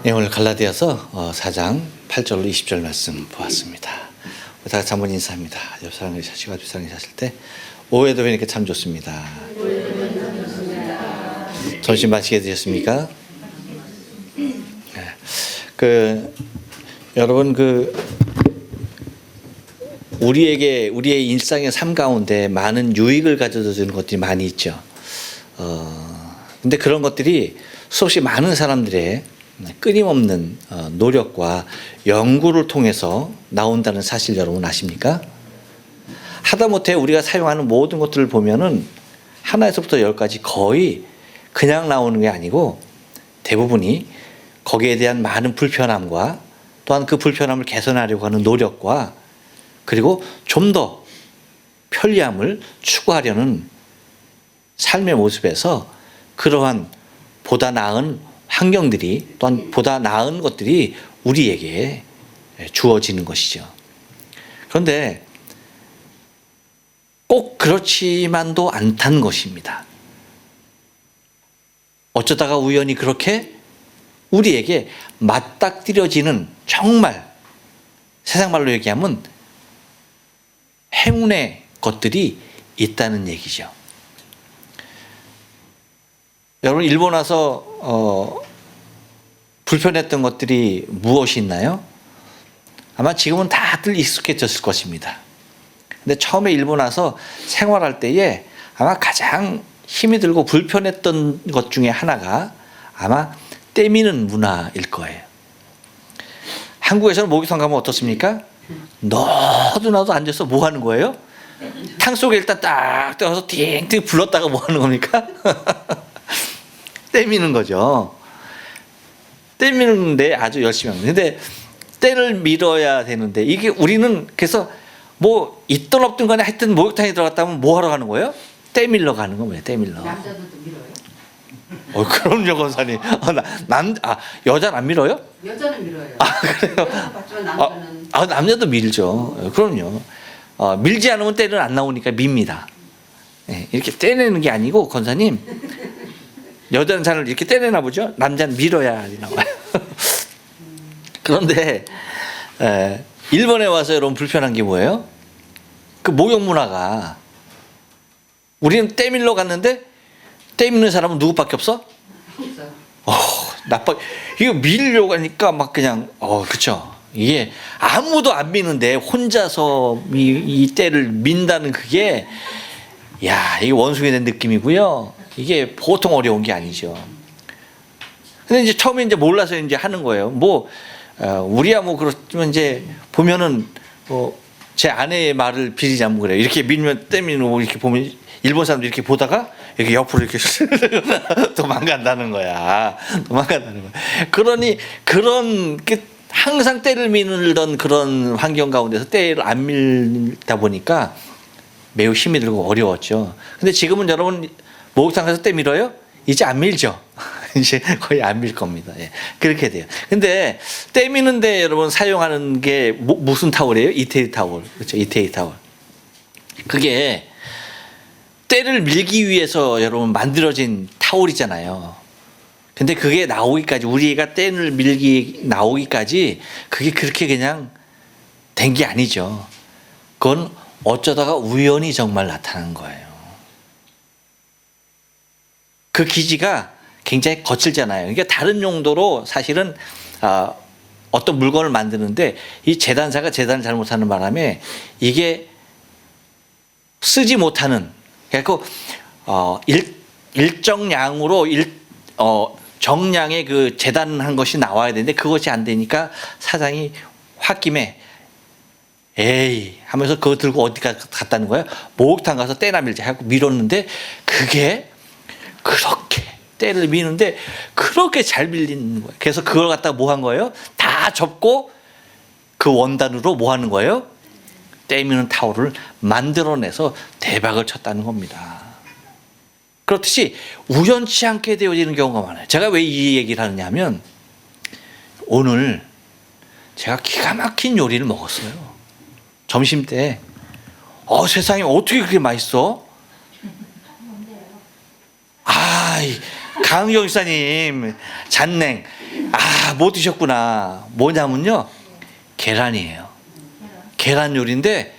네, 오늘 갈라디아서 4장 8절로 20절 말씀 보았습니다. 다 같이 한번 인사합니다. 옆 사람이 사시고 앞 사람이 사실 때 오해도 되니까 참 좋습니다. 점심 맛있게 드셨습니까? 네. 여러분 우리의 일상의 삶 가운데 많은 유익을 가져다 주는 것들이 많이 있죠. 근데 그런 것들이 수없이 많은 사람들의 끊임없는 노력과 연구를 통해서 나온다는 사실 여러분 아십니까? 하다못해 우리가 사용하는 모든 것들을 보면은 하나에서부터 10까지 거의 그냥 나오는 게 아니고 대부분이 거기에 대한 많은 불편함과 또한 그 불편함을 개선하려고 하는 노력과 그리고 좀 더 편리함을 추구하려는 삶의 모습에서 그러한 보다 나은 환경들이 또한 보다 나은 것들이 우리에게 주어지는 것이죠. 그런데 꼭 그렇지만도 않다는 것입니다. 어쩌다가 우연히 그렇게 우리에게 맞닥뜨려지는 정말 세상 말로 얘기하면 행운의 것들이 있다는 얘기죠. 여러분 일본 와서 불편했던 것들이 무엇이 있나요? 아마 지금은 다들 익숙해졌을 것입니다. 근데 처음에 일본 와서 생활할 때에 아마 가장 힘이 들고 불편했던 것 중에 하나가 아마 떼미는 문화일 거예요. 한국에서는 목욕탕 가면 어떻습니까? 너도 나도 앉아서 뭐 하는 거예요? 탕 속에 일단 딱 들어가서 띵띵 불렀다가 뭐 하는 겁니까? 떼미는 거죠. 떼미는데 아주 열심히 합니다. 근데 때를 밀어야 되는데 이게 우리는 그래서 뭐 있든 없든 간에 하여튼 목욕탕에 들어갔다면 뭐 하러 가는 거예요? 때 밀러 가는 거예요. 때 밀러. 남자들도 밀어요? 그럼요, 권사님. 여자는 안 밀어요? 여자는 밀어요. 그래요? 여자는 봤지만 남자는 남자도 밀죠. 그럼요. 밀지 않으면 때는 안 나오니까 밉니다. 네, 이렇게 떼내는 게 아니고 권사님 여자는 잘 이렇게 떼내나 보죠. 남자는 밀어야 나와요. 그런데 일본에 와서 여러분 불편한 게 뭐예요? 그 목욕 문화가 우리는 때 밀러 갔는데 때 밀는 사람은 누구밖에 없어? 없어요. 이거 밀려고 하니까 막 그냥 그쵸. 이게 아무도 안 미는데 혼자서 이 때를 민다는 그게 이게 원숭이 된 느낌이고요. 이게 보통 어려운 게 아니죠. 근데 이제 처음에 이제 몰라서 이제 하는 거예요. 우리야 그렇지만 이제 보면은 제 아내의 말을 빌리자면 그래요. 이렇게 밀면 때미는 이렇게 보면 일본 사람들 이렇게 보다가 이렇게 옆으로 이렇게 도망간다는 거야. 도망간다는 거야. 그러니 항상 때를 밀던 그런 환경 가운데서 때를 안 밀다 보니까 매우 힘이 들고 어려웠죠. 근데 지금은 여러분 목욕탕 가서 때 밀어요? 이제 안 밀죠. 이제 거의 안 밀 겁니다. 예. 그렇게 돼요. 근데 때 미는데 여러분 사용하는 게 무슨 타월이에요? 이태리 타월. 그렇죠. 이태리 타월. 그게 때를 밀기 위해서 여러분 만들어진 타월이잖아요. 근데 그게 나오기까지 우리가 때를 나오기까지 그게 그렇게 그냥 된 게 아니죠. 그건 어쩌다가 우연히 정말 나타난 거예요. 그 기지가 굉장히 거칠잖아요. 그러니까 다른 용도로 사실은 어떤 물건을 만드는데 이 재단사가 재단을 잘못하는 바람에 이게 쓰지 못하는 그러니까 일정 양으로 정량의 그 재단한 것이 나와야 되는데 그것이 안 되니까 사장이 홧김에 에이 하면서 그거 들고 어디 갔다는 거야? 목욕탕 가서 때나 밀자 하고 밀었는데 그게 그렇게 때를 미는데 그렇게 잘 밀리는 거예요. 그래서 그걸 갖다가 뭐 한 거예요? 다 접고 그 원단으로 뭐 하는 거예요? 때 미는 타올을 만들어내서 대박을 쳤다는 겁니다. 그렇듯이 우연치 않게 되어지는 경우가 많아요. 제가 왜 이 얘기를 하느냐 하면 오늘 제가 기가 막힌 요리를 먹었어요. 점심 때 세상에 어떻게 그렇게 맛있어? 강경 집사님 잔냉 아, 못 드셨구나. 뭐냐면요, 계란이에요. 계란 요리인데,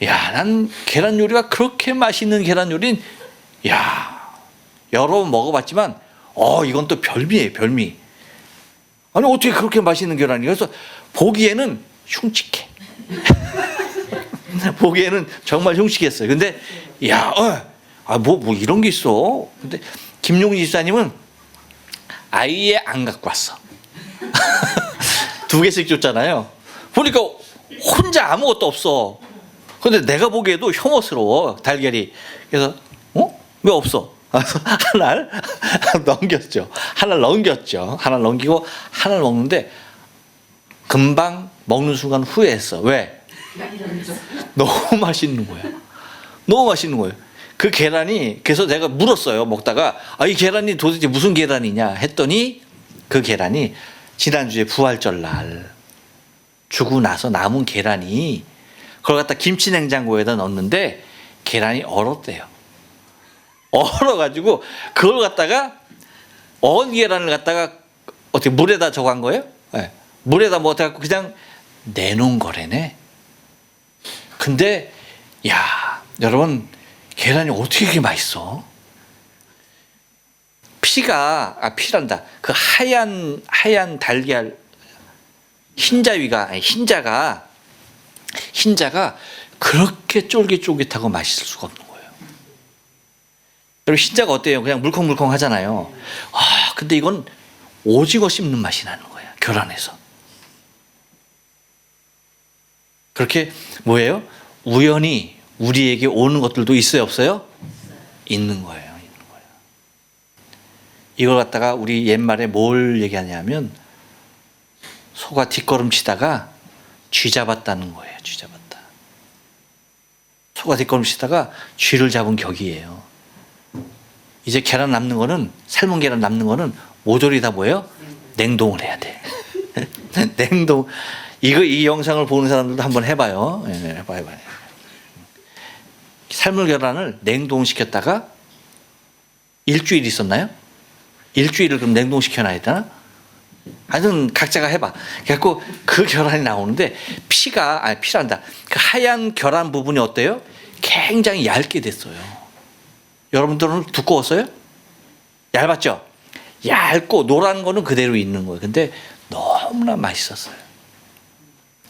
야, 난 계란 요리가 그렇게 맛있는 계란 요리는, 야, 여러 번 먹어봤지만, 이건 또 별미예요, 별미. 아니, 어떻게 그렇게 맛있는 계란이? 그래서 보기에는 흉측해. 보기에는 정말 흉측했어요. 근데, 야, 뭐 이런 게 있어. 근데 김용희 집사님은 아예 안 갖고 왔어. 2개씩 줬잖아요. 보니까 혼자 아무것도 없어. 근데 내가 보기에도 혐오스러워, 달걀이. 그래서 왜 없어? 하나를 넘겼죠. 하나를 넘기고 하나를 먹는데 금방 먹는 순간 후회했어. 왜? 너무 맛있는 거야. 너무 맛있는 거예요. 그 계란이, 그래서 내가 물었어요. 먹다가 이 계란이 도대체 무슨 계란이냐 했더니 그 계란이 지난주에 부활절 날 주고 나서 남은 계란이, 그걸 갖다 김치 냉장고에다 넣었는데 계란이 얼었대요. 얼어가지고 그걸 갖다가 얼은 계란을 갖다가 어떻게 물에다 저거 한 거예요? 네. 물에다 뭐 어떻게 그냥 내놓은 거래네. 근데 야, 여러분, 계란이 어떻게 그렇게 맛있어? 피란다. 그 하얀 달걀 흰자가 그렇게 쫄깃쫄깃하고 맛있을 수가 없는 거예요. 여러분, 흰자가 어때요? 그냥 물컹물컹 하잖아요. 근데 이건 오징어 씹는 맛이 나는 거야, 계란에서. 그렇게 뭐예요? 우연히 우리에게 오는 것들도 있어요, 없어요? 있는 거예요. 이걸 갖다가 우리 옛말에 뭘 얘기하냐면 소가 뒷걸음치다가 쥐 잡았다는 거예요. 쥐 잡았다. 소가 뒷걸음치다가 쥐를 잡은 격이에요. 이제 계란 남는 거는, 삶은 계란 남는 거는 모조리 다 뭐예요? 냉동을 해야 돼. 냉동. 이 영상을 보는 사람들도 한번 해봐요. 해봐요. 삶은 계란을 냉동시켰다가 일주일 있었나요? 일주일을 그럼 냉동시켜놔야 되나? 하여튼 각자가 해봐. 그래갖고 그 계란이 나오는데 피란다. 그 하얀 계란 부분이 어때요? 굉장히 얇게 됐어요. 여러분들은 두꺼웠어요? 얇았죠? 얇고 노란 거는 그대로 있는 거예요. 근데 너무나 맛있었어요.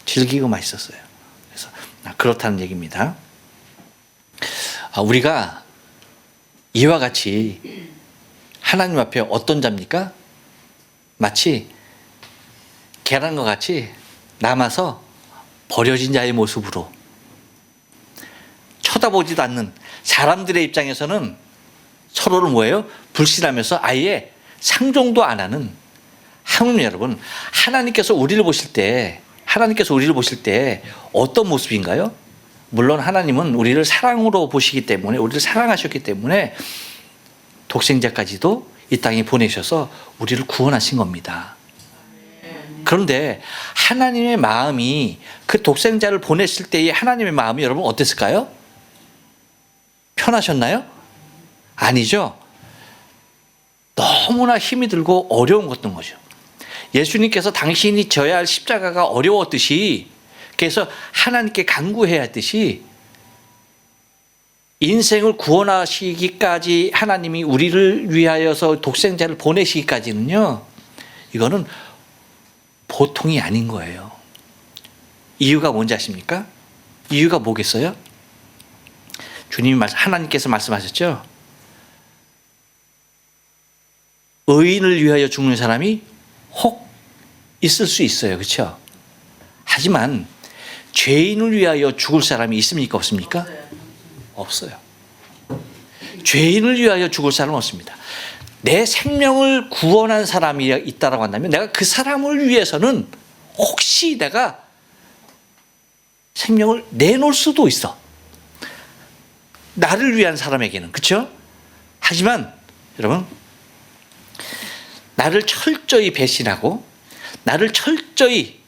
질기고 맛있었어요. 그래서 그렇다는 얘기입니다. 우리가 이와 같이 하나님 앞에 어떤 자입니까? 마치 계란과 같이 남아서 버려진 자의 모습으로, 쳐다보지도 않는 사람들의 입장에서는 서로를 뭐예요? 불신하면서 아예 상종도 안 하는 하나님. 여러분, 하나님께서 우리를 보실 때 어떤 모습인가요? 물론 하나님은 우리를 사랑으로 보시기 때문에, 우리를 사랑하셨기 때문에 독생자까지도 이 땅에 보내셔서 우리를 구원하신 겁니다. 그런데 하나님의 마음이, 그 독생자를 보냈을 때의 하나님의 마음이 여러분 어땠을까요? 편하셨나요? 아니죠. 너무나 힘이 들고 어려운 것던 거죠. 예수님께서 당신이 져야 할 십자가가 어려웠듯이, 그래서 하나님께 간구해야 했듯이 인생을 구원하시기까지 하나님이 우리를 위하여서 독생자를 보내시기까지는요, 이거는 보통이 아닌 거예요. 이유가 뭔지 아십니까? 이유가 뭐겠어요? 하나님께서 말씀하셨죠. 의인을 위하여 죽는 사람이 혹 있을 수 있어요. 그렇죠? 하지만 죄인을 위하여 죽을 사람이 있습니까? 없습니까? 없어요. 죄인을 위하여 죽을 사람은 없습니다. 내 생명을 구원한 사람이 있다라고 한다면 내가 그 사람을 위해서는 혹시 내가 생명을 내놓을 수도 있어. 나를 위한 사람에게는. 그렇죠? 하지만 여러분, 나를 철저히 배신하고 나를 철저히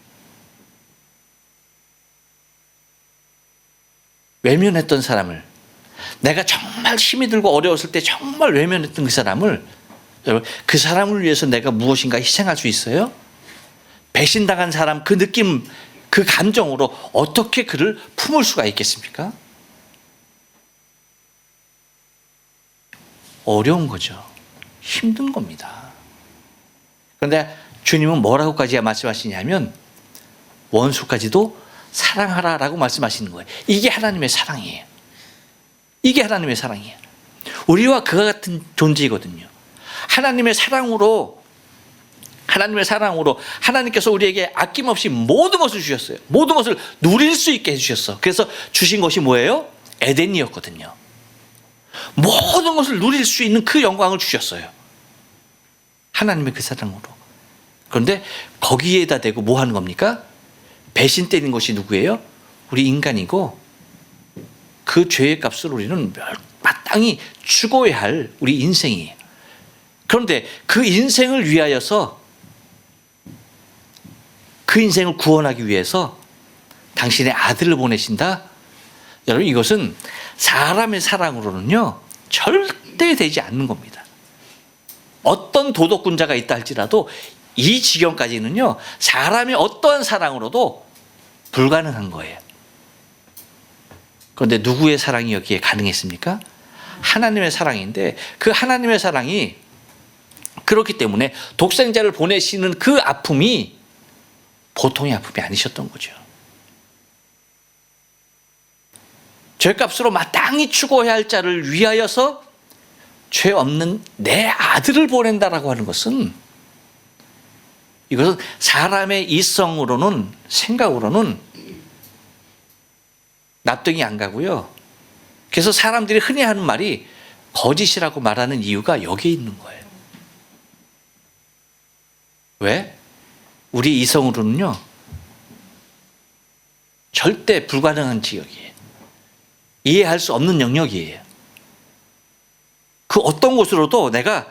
외면했던 사람을, 내가 정말 힘이 들고 어려웠을 때 정말 외면했던 그 사람을 여러분, 그 사람을 위해서 내가 무엇인가 희생할 수 있어요? 배신당한 사람 그 느낌, 그 감정으로 어떻게 그를 품을 수가 있겠습니까? 어려운 거죠. 힘든 겁니다. 그런데 주님은 뭐라고까지 말씀하시냐면 원수까지도 사랑하라라고 말씀하시는 거예요. 이게 하나님의 사랑이에요. 이게 하나님의 사랑이에요. 우리와 그와 같은 존재이거든요. 하나님의 사랑으로 하나님께서 우리에게 아낌없이 모든 것을 주셨어요. 모든 것을 누릴 수 있게 해주셨어. 그래서 주신 것이 뭐예요? 에덴이었거든요. 모든 것을 누릴 수 있는 그 영광을 주셨어요. 하나님의 그 사랑으로. 그런데 거기에다 대고 뭐 하는 겁니까? 배신 때린 것이 누구예요? 우리 인간이고 그 죄의 값을 우리는 마땅히 죽어야 할 우리 인생이에요. 그런데 그 인생을 위하여서 그 인생을 구원하기 위해서 당신의 아들을 보내신다? 여러분, 이것은 사람의 사랑으로는요 절대 되지 않는 겁니다. 어떤 도덕군자가 있다 할지라도 이 지경까지는요 사람의 어떠한 사랑으로도 불가능한 거예요. 그런데 누구의 사랑이 여기에 가능했습니까? 하나님의 사랑인데 그 하나님의 사랑이 그렇기 때문에 독생자를 보내시는 그 아픔이 보통의 아픔이 아니셨던 거죠. 죄값으로 마땅히 죽어야 할 자를 위하여서 죄 없는 내 아들을 보낸다라고 하는 것은 이것은 사람의 이성으로는 생각으로는 납득이 안 가고요. 그래서 사람들이 흔히 하는 말이 거짓이라고 말하는 이유가 여기에 있는 거예요. 왜? 우리 이성으로는요 절대 불가능한 지역이에요. 이해할 수 없는 영역이에요. 그 어떤 것으로도 내가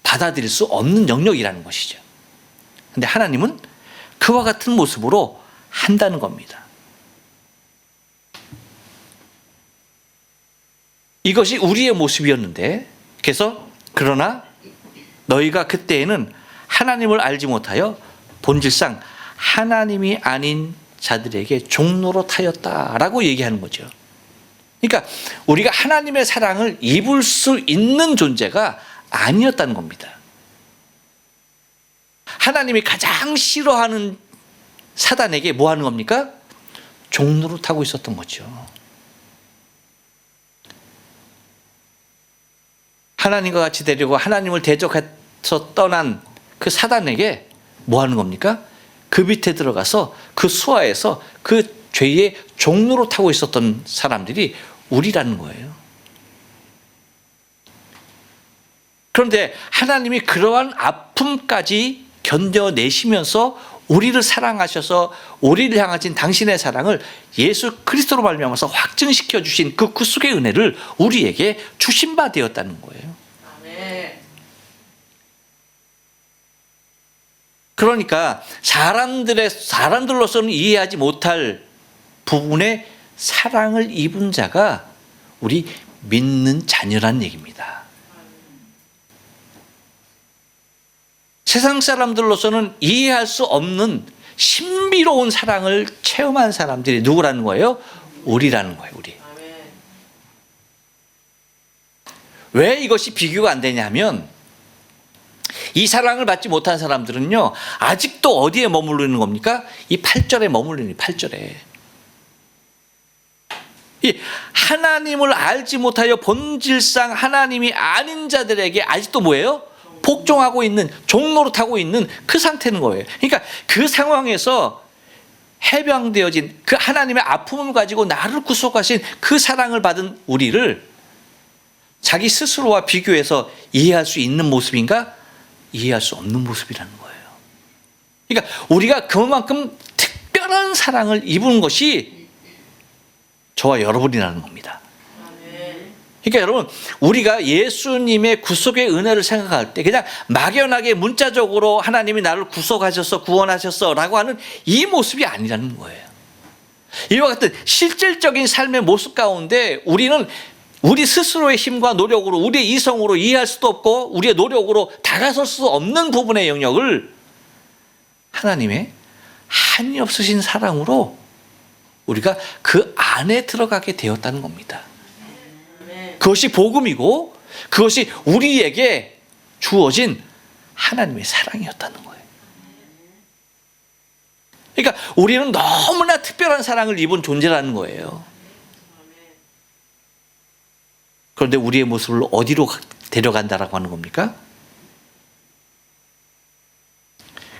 받아들일 수 없는 영역이라는 것이죠. 그런데 하나님은 그와 같은 모습으로 한다는 겁니다. 이것이 우리의 모습이었는데, 그래서 그러나 너희가 그때에는 하나님을 알지 못하여 본질상 하나님이 아닌 자들에게 종노릇하였다라고 얘기하는 거죠. 그러니까 우리가 하나님의 사랑을 입을 수 있는 존재가 아니었다는 겁니다. 하나님이 가장 싫어하는 사단에게 뭐 하는 겁니까? 종노릇하고 있었던 거죠. 하나님과 같이 되려고 하나님을 대적해서 떠난 그 사단에게 뭐 하는 겁니까? 그 밑에 들어가서 그 수하에서 그 죄의 종노릇하고 있었던 사람들이 우리라는 거예요. 그런데 하나님이 그러한 아픔까지 견뎌내시면서 우리를 사랑하셔서 우리를 향하신 당신의 사랑을 예수 그리스도로 말미암아서 확증시켜 주신 그 구속의 은혜를 우리에게 주신 바 되었다는 거예요. 아멘. 그러니까 사람들로서는 이해하지 못할 부분에 사랑을 입은 자가 우리 믿는 자녀란 얘기입니다. 세상 사람들로서는 이해할 수 없는 신비로운 사랑을 체험한 사람들이 누구라는 거예요? 우리라는 거예요. 우리. 왜 이것이 비교가 안 되냐면 이 사랑을 받지 못한 사람들은요 아직도 어디에 머무르는 겁니까? 이 8절에 머무르는 8절에 이 하나님을 알지 못하여 본질상 하나님이 아닌 자들에게 아직도 뭐예요? 복종하고 있는, 종노릇하고 있는 그 상태는 거예요. 그러니까 그 상황에서 해방되어진 그 하나님의 아픔을 가지고 나를 구속하신 그 사랑을 받은 우리를 자기 스스로와 비교해서 이해할 수 있는 모습인가? 이해할 수 없는 모습이라는 거예요. 그러니까 우리가 그만큼 특별한 사랑을 입은 것이 저와 여러분이라는 겁니다. 그러니까 여러분, 우리가 예수님의 구속의 은혜를 생각할 때 그냥 막연하게 문자적으로 하나님이 나를 구속하셔서 구원하셨어 라고 하는 이 모습이 아니라는 거예요. 이와 같은 실질적인 삶의 모습 가운데 우리는 우리 스스로의 힘과 노력으로, 우리의 이성으로 이해할 수도 없고 우리의 노력으로 다가설 수 없는 부분의 영역을 하나님의 한이 없으신 사랑으로 우리가 그 안에 들어가게 되었다는 겁니다. 그것이 복음이고 그것이 우리에게 주어진 하나님의 사랑이었다는 거예요. 그러니까 우리는 너무나 특별한 사랑을 입은 존재라는 거예요. 그런데 우리의 모습을 어디로 데려간다라고 하는 겁니까?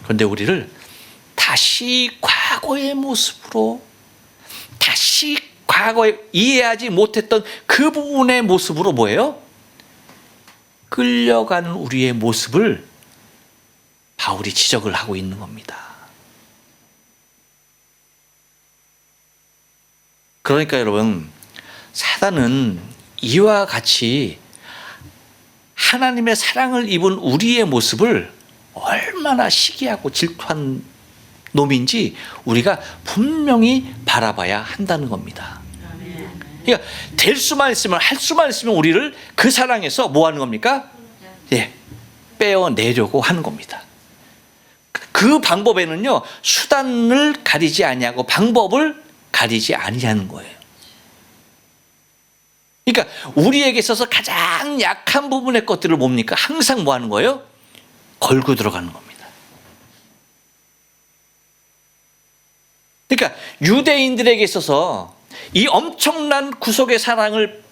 그런데 우리를 다시 과거의 모습으로, 다시 과거에 이해하지 못했던 그 부분의 모습으로 뭐예요? 끌려가는 우리의 모습을 바울이 지적을 하고 있는 겁니다. 그러니까 여러분, 사단은 이와 같이 하나님의 사랑을 입은 우리의 모습을 얼마나 시기하고 질투한 놈인지 우리가 분명히 바라봐야 한다는 겁니다. 그러니까 될 수만 있으면, 할 수만 있으면 우리를 그 사랑에서 뭐 하는 겁니까? 예, 빼어내려고 하는 겁니다. 그 방법에는요, 수단을 가리지 아니하고 방법을 가리지 아니하는 거예요. 그러니까 우리에게 있어서 가장 약한 부분의 것들을 뭡니까? 항상 뭐 하는 거예요? 걸고 들어가는 겁니다. 그러니까 유대인들에게 있어서 이 엄청난 구속의 사랑을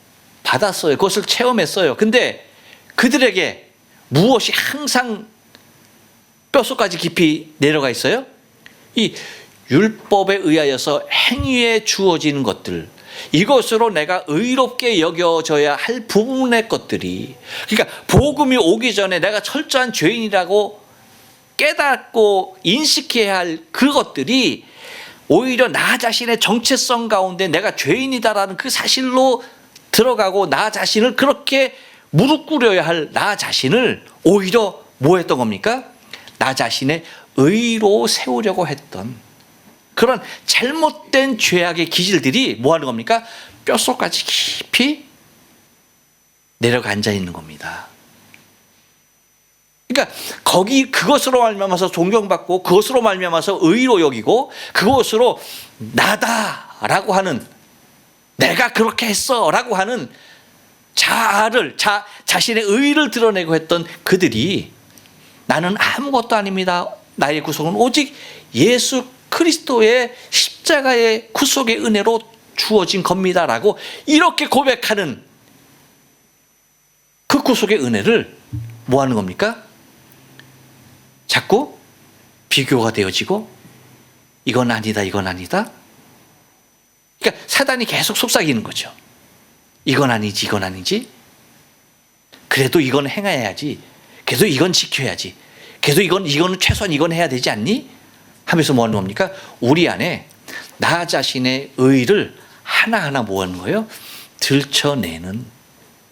받았어요. 그것을 체험했어요. 근데 그들에게 무엇이 항상 뼛속까지 깊이 내려가 있어요? 이 율법에 의하여서 행위에 주어지는 것들, 이것으로 내가 의롭게 여겨져야 할 부분의 것들이, 그러니까 복음이 오기 전에 내가 철저한 죄인이라고 깨닫고 인식해야 할 그것들이 오히려 나 자신의 정체성 가운데 내가 죄인이다라는 그 사실로 들어가고 나 자신을 그렇게 무릎 꿇어야 할 나 자신을 오히려 뭐 했던 겁니까? 나 자신의 의로 세우려고 했던 그런 잘못된 죄악의 기질들이 뭐 하는 겁니까? 뼛속까지 깊이 내려가 앉아 있는 겁니다. 그러니까 거기 그것으로 말미암아서 존경받고 그것으로 말미암아서 의로 여기고 그것으로 나다라고 하는, 내가 그렇게 했어라고 하는 자신의 의를 드러내고 했던 그들이 나는 아무것도 아닙니다. 나의 구속은 오직 예수 그리스도의 십자가의 구속의 은혜로 주어진 겁니다라고 이렇게 고백하는 그 구속의 은혜를 뭐 하는 겁니까? 자꾸 비교가 되어지고 이건 아니다, 이건 아니다. 그러니까 사단이 계속 속삭이는 거죠. 이건 아니지, 이건 아니지. 그래도 이건 행해야지. 그래도 이건 지켜야지. 그래도 이건 최소한 이건 해야 되지 않니? 하면서 뭐 하는 겁니까? 우리 안에 나 자신의 의를 하나하나 뭐 하는 거예요? 들춰내는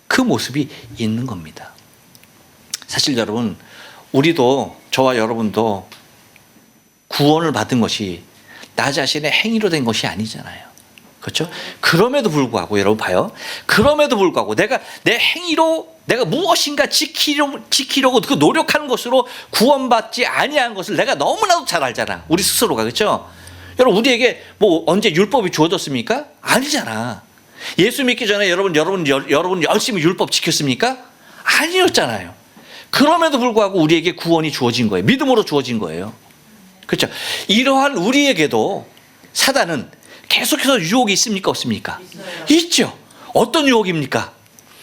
그 모습이 있는 겁니다. 사실 여러분, 우리도, 저와 여러분도 구원을 받은 것이 나 자신의 행위로 된 것이 아니잖아요. 그렇죠? 그럼에도 불구하고 여러분 봐요. 그럼에도 불구하고 내가 내 행위로 내가 무엇인가 지키려고 그 노력하는 것으로 구원받지 아니한 것을 내가 너무나도 잘 알잖아. 우리 스스로가. 그렇죠? 여러분, 우리에게 뭐 언제 율법이 주어졌습니까? 아니잖아. 예수 믿기 전에 여러분 열심히 율법 지켰습니까? 아니었잖아요. 그럼에도 불구하고 우리에게 구원이 주어진 거예요. 믿음으로 주어진 거예요. 그렇죠? 이러한 우리에게도 사단은 계속해서 유혹이 있습니까? 없습니까? 있어요. 있죠. 어떤 유혹입니까?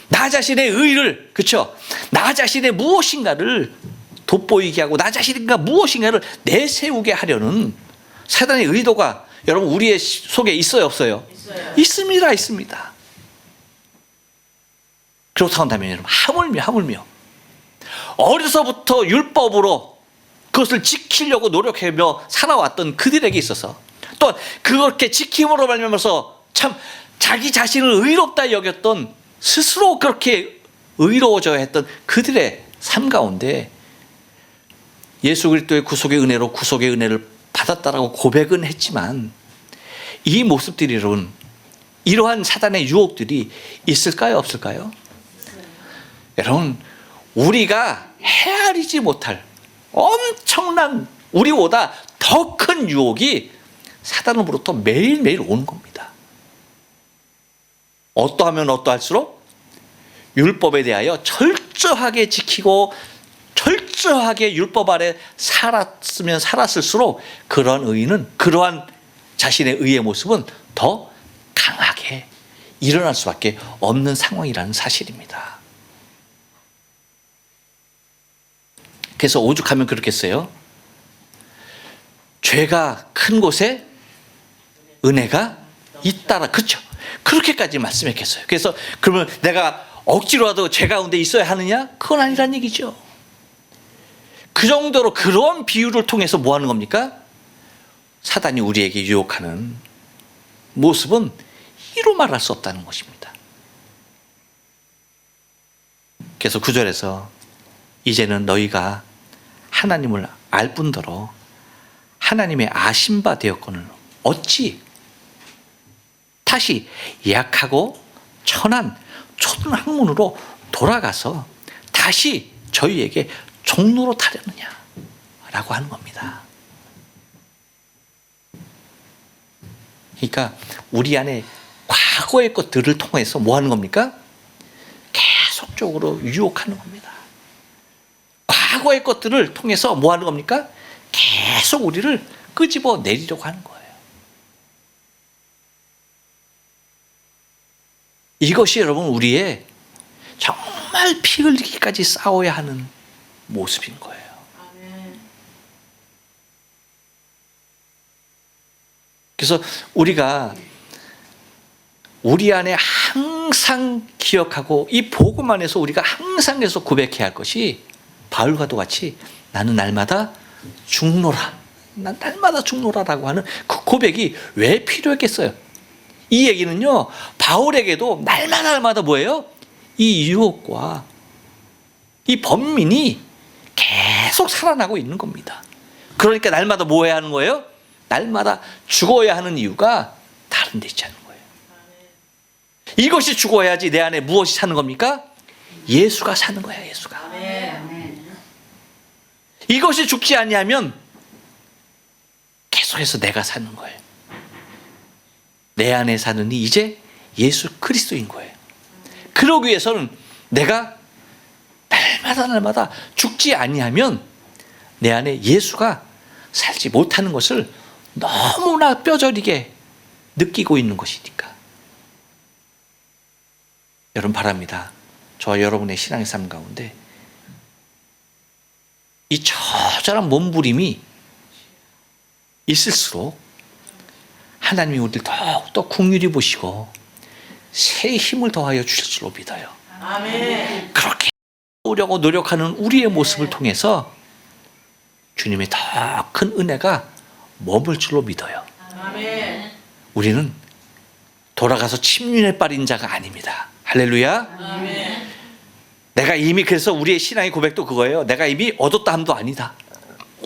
나 자신의 의를, 그렇죠? 나 자신의 무엇인가를 돋보이게 하고 나 자신인가 무엇인가를 내세우게 하려는 사단의 의도가 여러분 우리의 속에 있어요, 없어요? 있어요. 있습니다, 있습니다. 그렇다고 한다면 여러분, 하물며 어려서부터 율법으로 그것을 지키려고 노력하며 살아왔던 그들에게 있어서 또 그렇게 지킴으로 말미암아서 참 자기 자신을 의롭다 여겼던, 스스로 그렇게 의로워져야 했던 그들의 삶 가운데 예수 그리스도의 구속의 은혜를 받았다라고 고백은 했지만 이 모습들이 여러분 이러한 사단의 유혹들이 있을까요, 없을까요? 여러분, 우리가 헤아리지 못할 엄청난, 우리보다 더 큰 유혹이 사단으로부터 매일매일 오는 겁니다. 어떠하면 어떠할수록 율법에 대하여 철저하게 지키고 철저하게 율법 아래 살았으면 살았을수록 그러한 자신의 의의 모습은 더 강하게 일어날 수밖에 없는 상황이라는 사실입니다. 그래서 오죽하면 그렇겠어요? 죄가 큰 곳에 은혜가 잇따라. 그렇죠? 그렇게까지 말씀했겠어요. 그래서 그러면 내가 억지로라도 죄 가운데 있어야 하느냐? 그건 아니란 얘기죠. 그 정도로 그런 비유를 통해서 뭐 하는 겁니까? 사단이 우리에게 유혹하는 모습은 이루 말할 수 없다는 것입니다. 그래서 9절에서 이제는 너희가 하나님을 알 뿐더러 하나님의 아신 바 되었거늘 어찌 다시 약하고 천한 초등 학문으로 돌아가서 다시 저희에게 종로로 타려느냐라고 하는 겁니다. 그러니까 우리 안에 과거의 것들을 통해서 뭐 하는 겁니까? 계속적으로 유혹하는 겁니다. 과거의 것들을 통해서 뭐 하는 겁니까? 계속 우리를 끄집어 내리려고 하는 거예요. 이것이 여러분 우리의 정말 피 흘리기까지 싸워야 하는 모습인 거예요. 그래서 우리가 우리 안에 항상 기억하고 이 복음 안에서 우리가 항상 계속 고백해야 할 것이 바울과도 같이 나는 날마다 죽노라. 난 날마다 죽노라라고 하는 그 고백이 왜 필요했겠어요? 이 얘기는요, 바울에게도 날마다 뭐예요? 이 유혹과 이 번민이 계속 살아나고 있는 겁니다. 그러니까 날마다 뭐 해야 하는 거예요? 날마다 죽어야 하는 이유가 다른 데 있지 않은 거예요. 이것이 죽어야지 내 안에 무엇이 사는 겁니까? 예수가 사는 거야, 예수가. 이것이 죽지 아니하면 계속해서 내가 사는 거예요. 내 안에 사는 이 이제 예수 그리스도인 거예요. 그러기 위해서는 내가 날마다 죽지 아니하면 내 안에 예수가 살지 못하는 것을 너무나 뼈저리게 느끼고 있는 것이니까. 여러분 바랍니다. 저와 여러분의 신앙의 삶 가운데 이 처절한 몸부림이 있을수록 하나님이 우리를 더욱더 긍휼히 보시고 새 힘을 더하여 주실 줄로 믿어요. 아멘. 그렇게 오려고 노력하는 우리의 모습을 통해서 주님의 더 큰 은혜가 머물 줄로 믿어요. 아멘. 우리는 돌아가서 침륜에 빠진 자가 아닙니다. 할렐루야. 아멘. 내가 이미 그래서 우리의 신앙의 고백도 그거예요. 내가 이미 얻었다 함도 아니다.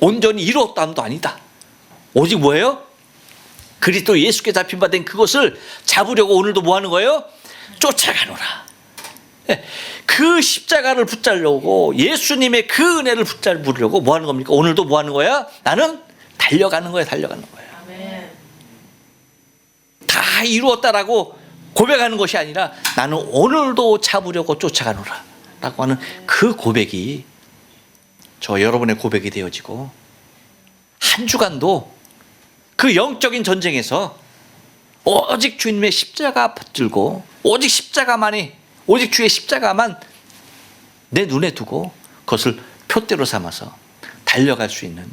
온전히 이루었다 함도 아니다. 오직 뭐예요? 그리스도 예수께 잡힌 바 된 그것을 잡으려고 오늘도 뭐 하는 거예요? 쫓아가노라. 그 십자가를 붙잡으려고 예수님의 그 은혜를 붙잡으려고 뭐 하는 겁니까? 오늘도 뭐 하는 거야? 나는 달려가는 거야, 달려가는 거야. 아멘. 다 이루었다라고 고백하는 것이 아니라 나는 오늘도 잡으려고 쫓아가노라 라고 하는 그 고백이 저 여러분의 고백이 되어지고 한 주간도 그 영적인 전쟁에서 오직 주님의 십자가 붙들고 오직 십자가만이 오직 주의 십자가만 내 눈에 두고 그것을 표대로 삼아서 달려갈 수 있는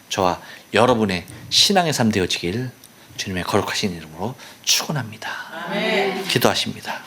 저와 여러분의 신앙의 삶 되어지길 주님의 거룩하신 이름으로 축원합니다. 아멘. 기도하십니다.